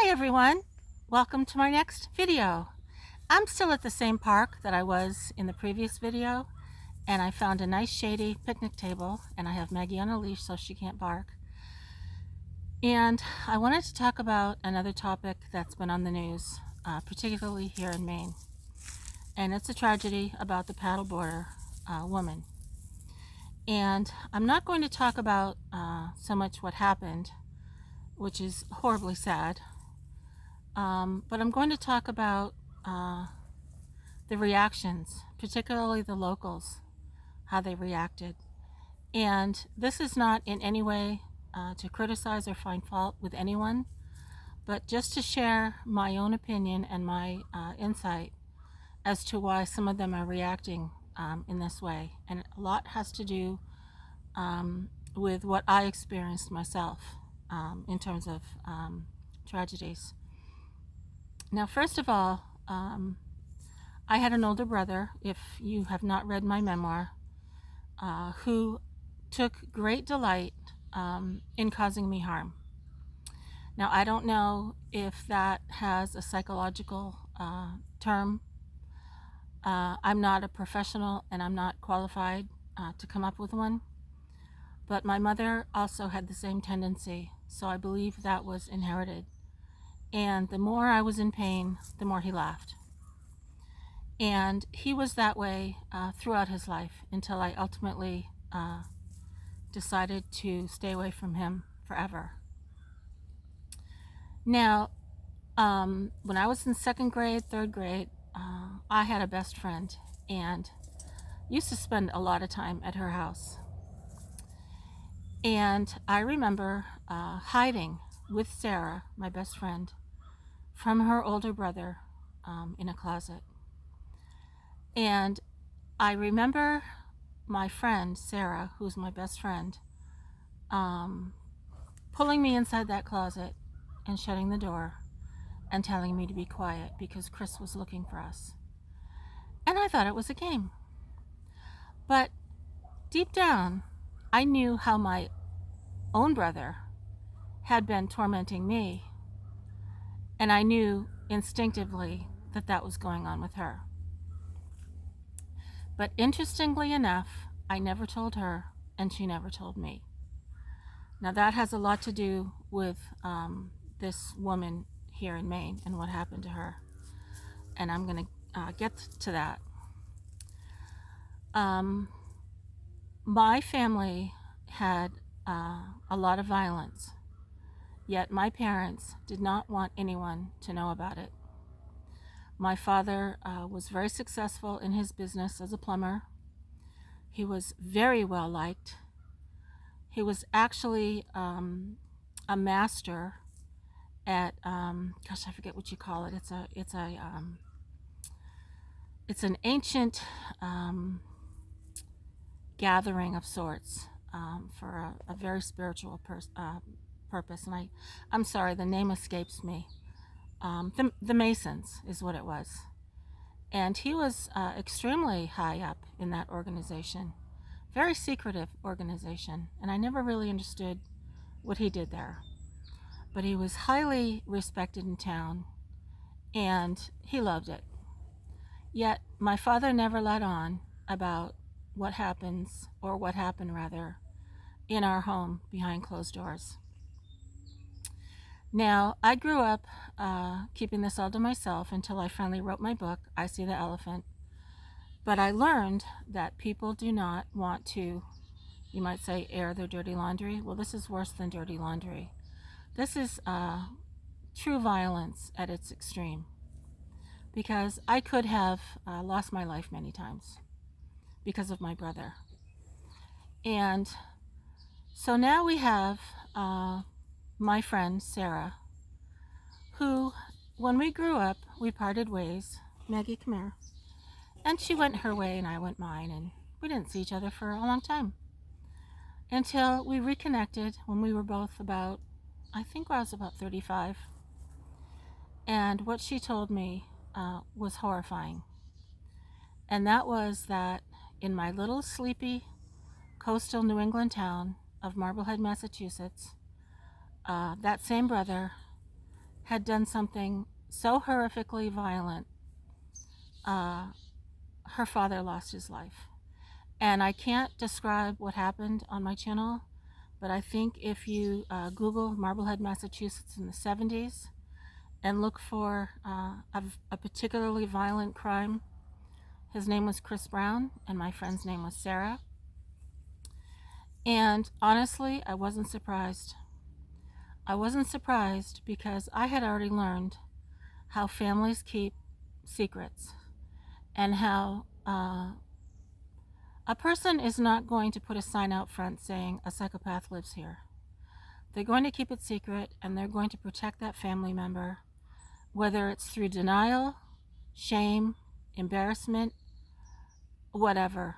Hi everyone, welcome to my next video. I'm still at the same park that I was in the previous video, and I found a nice shady picnic table, and I have Maggie on a leash so she can't bark. And I wanted to talk about another topic that's been on the news, particularly here in Maine. And it's a tragedy about the paddleboarder woman. And I'm not going to talk about so much what happened, which is horribly sad, but I'm going to talk about the reactions, particularly the locals, how they reacted. And this is not in any way to criticize or find fault with anyone, but just to share my own opinion and my insight as to why some of them are reacting in this way. And a lot has to do with what I experienced myself in terms of tragedies. Now, first of all, I had an older brother, if you have not read my memoir, who took great delight in causing me harm. Now, I don't know if that has a psychological term. I'm not a professional and I'm not qualified to come up with one. But my mother also had the same tendency, so I believe that was inherited. And the more I was in pain, the more he laughed. And he was that way throughout his life until I ultimately decided to stay away from him forever. Now, when I was in second grade, third grade, I had a best friend and used to spend a lot of time at her house. And I remember hiding with Sarah, my best friend, from her older brother in a closet. And I remember my friend, Sarah, who's my best friend, pulling me inside that closet and shutting the door and telling me to be quiet because Chris was looking for us. And I thought it was a game. But deep down, I knew how my own brother had been tormenting me. And I knew instinctively that that was going on with her. But interestingly enough, I never told her and she never told me. Now that has a lot to do with this woman here in Maine and what happened to her. And I'm going to get to that. My family had a lot of violence, yet my parents did not want anyone to know about it. My father was very successful in his business as a plumber. He was very well liked. He was actually a master at gosh, I forget what you call it. It's an ancient gathering of sorts for a very spiritual purpose. And I'm sorry, the name escapes me. The Masons is what it was. And he was extremely high up in that organization. Very secretive organization. And I never really understood what he did there. But he was highly respected in town. And he loved it. Yet my father never let on about what happens, or what happened rather, in our home behind closed doors. Now, I grew up keeping this all to myself until I finally wrote my book, I See the Elephant. But I learned that people do not want to, you might say, air their dirty laundry. Well, this is worse than dirty laundry. This is true violence at its extreme. Because I could have lost my life many times because of my brother. And so now we have my friend Sarah, who, when we grew up, we parted ways. Maggie, come here. And she went her way and I went mine, and we didn't see each other for a long time. Until we reconnected when we were both about, I think I was about 35. And what she told me was horrifying. And that was that in my little sleepy coastal New England town of Marblehead, Massachusetts, that same brother had done something so horrifically violent, her father lost his life. And I can't describe what happened on my channel, but I think if you Google Marblehead, Massachusetts in the 70s and look for a particularly violent crime, his name was Chris Brown and my friend's name was Sarah. And honestly, I wasn't surprised. I wasn't surprised because I had already learned how families keep secrets and how a person is not going to put a sign out front saying a psychopath lives here. They're going to keep it secret and they're going to protect that family member, whether it's through denial, shame, embarrassment, whatever.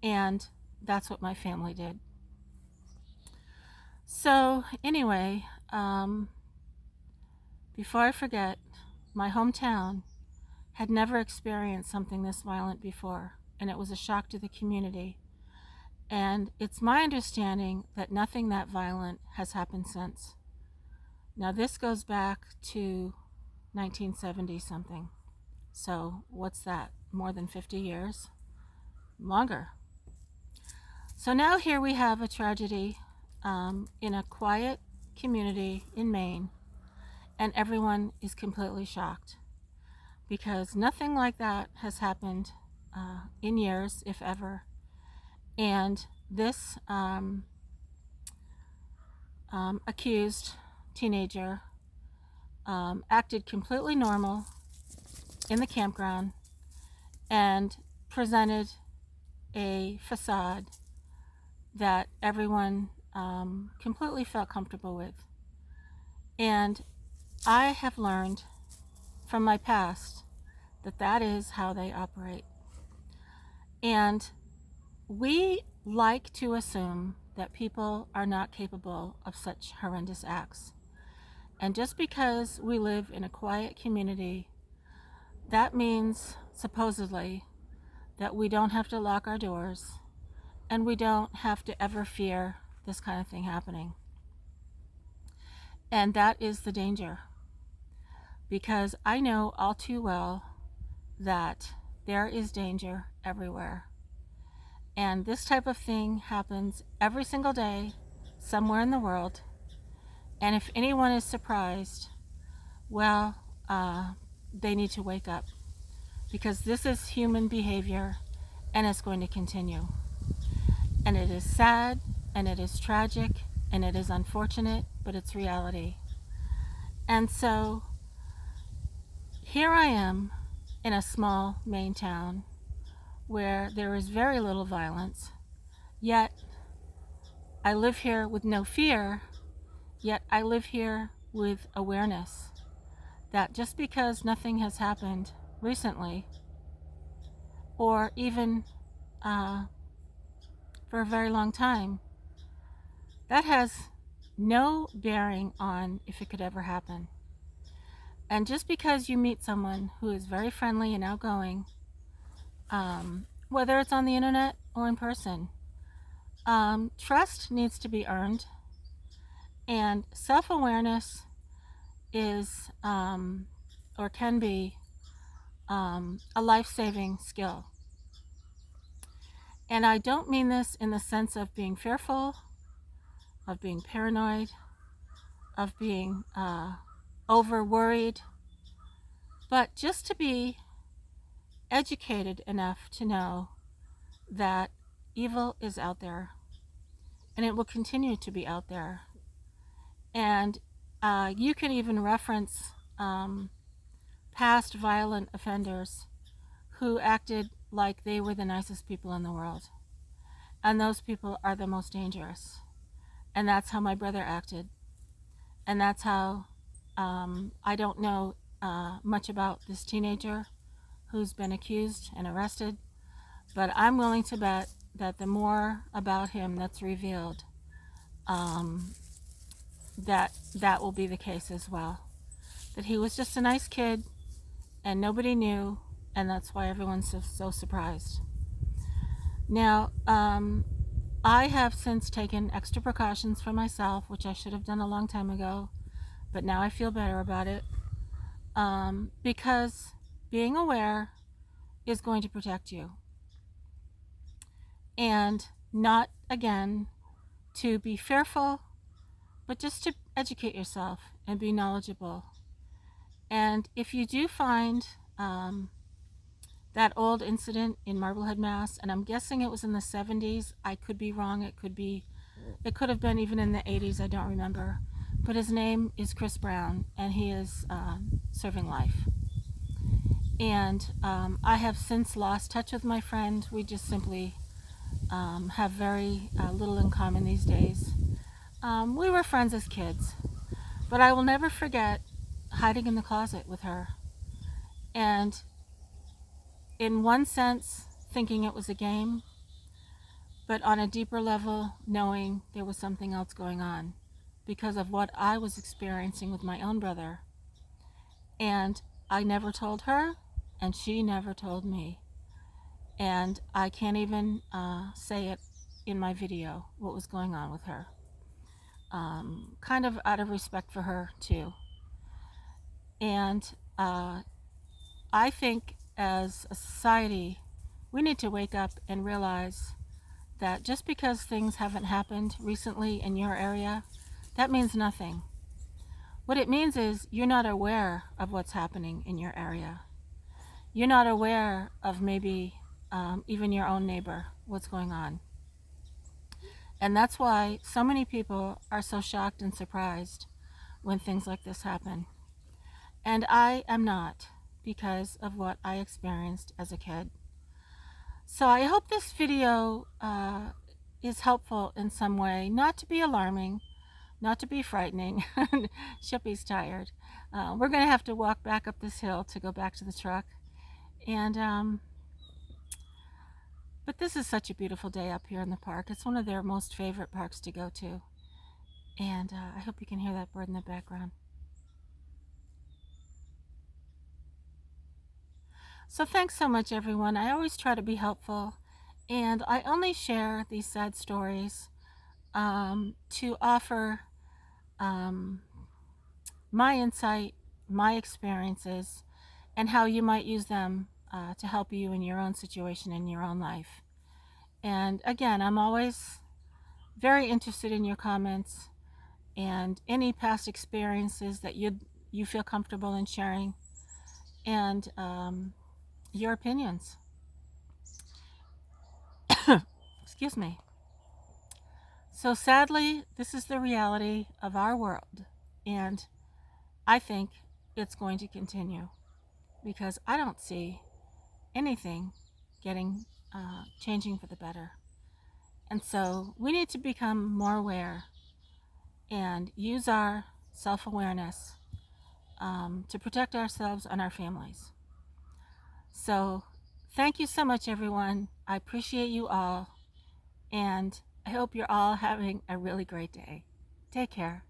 And that's what my family did. So anyway, before I forget, my hometown had never experienced something this violent before, and it was a shock to the community. And it's my understanding that nothing that violent has happened since. Now this goes back to 1970 something. So what's that? More than 50 years? Longer. So now here we have a tragedy in a quiet community in Maine, and everyone is completely shocked because nothing like that has happened in years, if ever. And this accused teenager acted completely normal in the campground and presented a facade that everyone completely felt comfortable with. And I have learned from my past that that is how they operate. And we like to assume that people are not capable of such horrendous acts. And just because we live in a quiet community, that means, supposedly, that we don't have to lock our doors and we don't have to ever fear this kind of thing happening. And that is the danger, because I know all too well that there is danger everywhere. And this type of thing happens every single day somewhere in the world. And if anyone is surprised, well, they need to wake up, because this is human behavior and it's going to continue. And it is sad and it is tragic and it is unfortunate, but it's reality. And so here I am in a small Maine town where there is very little violence, yet I live here with no fear, yet I live here with awareness that just because nothing has happened recently, or even for a very long time, that has no bearing on if it could ever happen. And just because you meet someone who is very friendly and outgoing, whether it's on the internet or in person, trust needs to be earned, and self-awareness is or can be a life-saving skill. And I don't mean this in the sense of being fearful, of being paranoid, of being over worried, but just to be educated enough to know that evil is out there and it will continue to be out there. And you can even reference past violent offenders who acted like they were the nicest people in the world. And those people are the most dangerous. And that's how my brother acted. And that's how I don't know much about this teenager who's been accused and arrested, but I'm willing to bet that the more about him that's revealed, that will be the case as well. That he was just a nice kid and nobody knew, and that's why everyone's so surprised. Now, I have since taken extra precautions for myself, which I should have done a long time ago, but now I feel better about it, because being aware is going to protect you. And not, again, to be fearful, but just to educate yourself and be knowledgeable. And if you do find that old incident in Marblehead, Mass, and I'm guessing it was in the 70s, I could be wrong, it could have been even in the 80s, I don't remember, but his name is Chris Brown, and he is serving life. And I have since lost touch with my friend. We just simply have very little in common these days. We were friends as kids, but I will never forget hiding in the closet with her, and in one sense thinking it was a game, but on a deeper level knowing there was something else going on because of what I was experiencing with my own brother. And I never told her, and she never told me. And I can't even say it in my video, what was going on with her. Kind of out of respect for her too. And I think as a society, we need to wake up and realize that just because things haven't happened recently in your area, that means nothing. What it means is you're not aware of what's happening in your area. You're not aware of maybe even your own neighbor, what's going on. And that's why so many people are so shocked and surprised when things like this happen. And I am not, because of what I experienced as a kid. So I hope this video is helpful in some way, not to be alarming, not to be frightening. Shippy's tired. We're going to have to walk back up this hill to go back to the truck. And but this is such a beautiful day up here in the park. It's one of their most favorite parks to go to. And I hope you can hear that bird in the background. So thanks so much, everyone. I always try to be helpful, and I only share these sad stories to offer my insight, my experiences, and how you might use them to help you in your own situation, in your own life. And again, I'm always very interested in your comments and any past experiences that you feel comfortable in sharing, and your opinions. Excuse me. So sadly, this is the reality of our world, and I think it's going to continue because I don't see anything changing for the better. And so we need to become more aware and use our self-awareness to protect ourselves and our families. So thank you so much, everyone. I appreciate you all, and I hope you're all having a really great day. Take care.